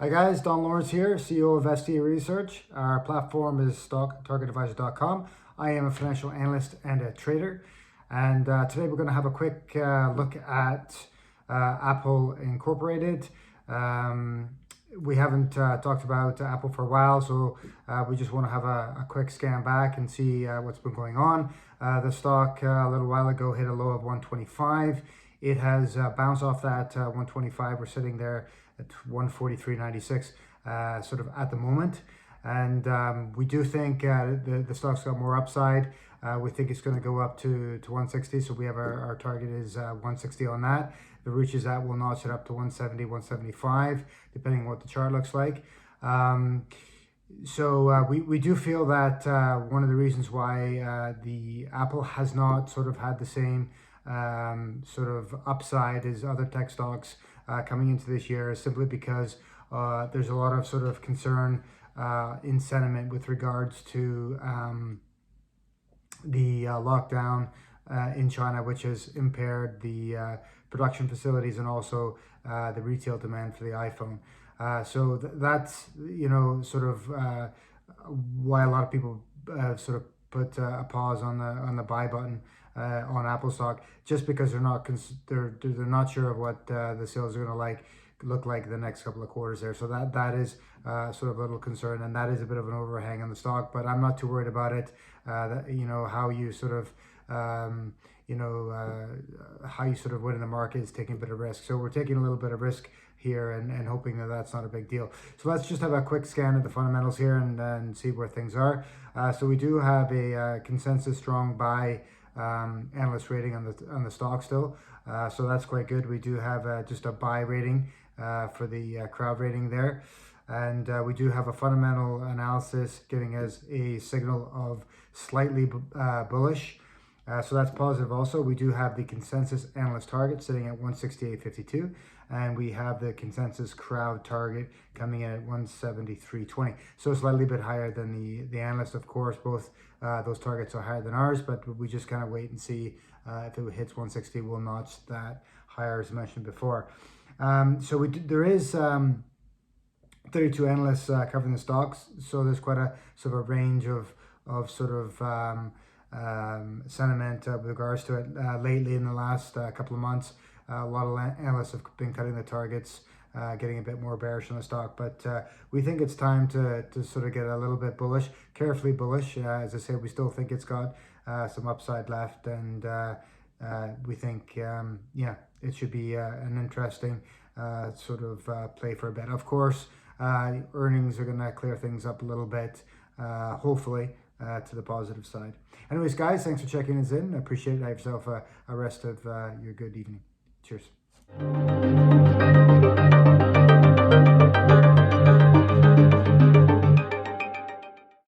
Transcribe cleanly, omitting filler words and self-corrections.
Hi guys, Don Lawrence here, CEO of STA Research. Our platform is stocktargetadvisor.com. I am a financial analyst and a trader. And today we're going to have a quick look at Apple Incorporated. We haven't talked about Apple for a while, so we just want to have a quick scan back and see what's been going on. The stock a little while ago hit a low of 125. It has bounced off that 125. We're sitting there at 143.96 sort of at the moment. And we do think the stock's got more upside. We think it's going to go up to 160. So we have our target is 160 on that. If it reaches that, we'll notch it up to 170, 175, depending on what the chart looks like. So we do feel that one of the reasons why the Apple has not sort of had the same sort of upside as other tech stocks coming into this year is simply because there's a lot of sort of concern in sentiment with regards to the lockdown in China, which has impaired the production facilities and also the retail demand for the iPhone. So that's, you know, sort of why a lot of people sort of put a pause on the buy button on Apple stock, just because they're not sure of what the sales are going to look like the next couple of quarters there. So that is sort of a little concern, and that is a bit of an overhang on the stock. But I'm not too worried about it. You know, how you sort of how you sort of win in the market is taking a bit of risk. So we're taking a little bit of risk here and hoping that that's not a big deal. So let's just have a quick scan of the fundamentals here and see where things are. So we do have a consensus strong buy analyst rating on the stock still, so that's quite good. We do have just a buy rating for the crowd rating there, and we do have a fundamental analysis giving us a signal of slightly bullish, so that's positive. Also, we do have the consensus analyst target sitting at 168.52, and we have the consensus crowd target coming in at 173.20, so slightly bit higher than the analyst. Of course, both those targets are higher than ours, but we just kind of wait and see if it hits 160. We'll notch that higher, as mentioned before. So there is 32 analysts covering the stocks, so there's quite a sort of a range of sort of sentiment with regards to it. Lately, in the last couple of months, a lot of analysts have been cutting the targets, getting a bit more bearish on the stock, but we think it's time to sort of get a little bit bullish, carefully bullish. As I said, we still think it's got some upside left, and we think yeah, it should be an interesting sort of play for a bit. Of course, earnings are going to clear things up a little bit, hopefully to the positive side. Anyways, guys, thanks for checking us in. I appreciate it. Have yourself a rest of your good evening. Cheers.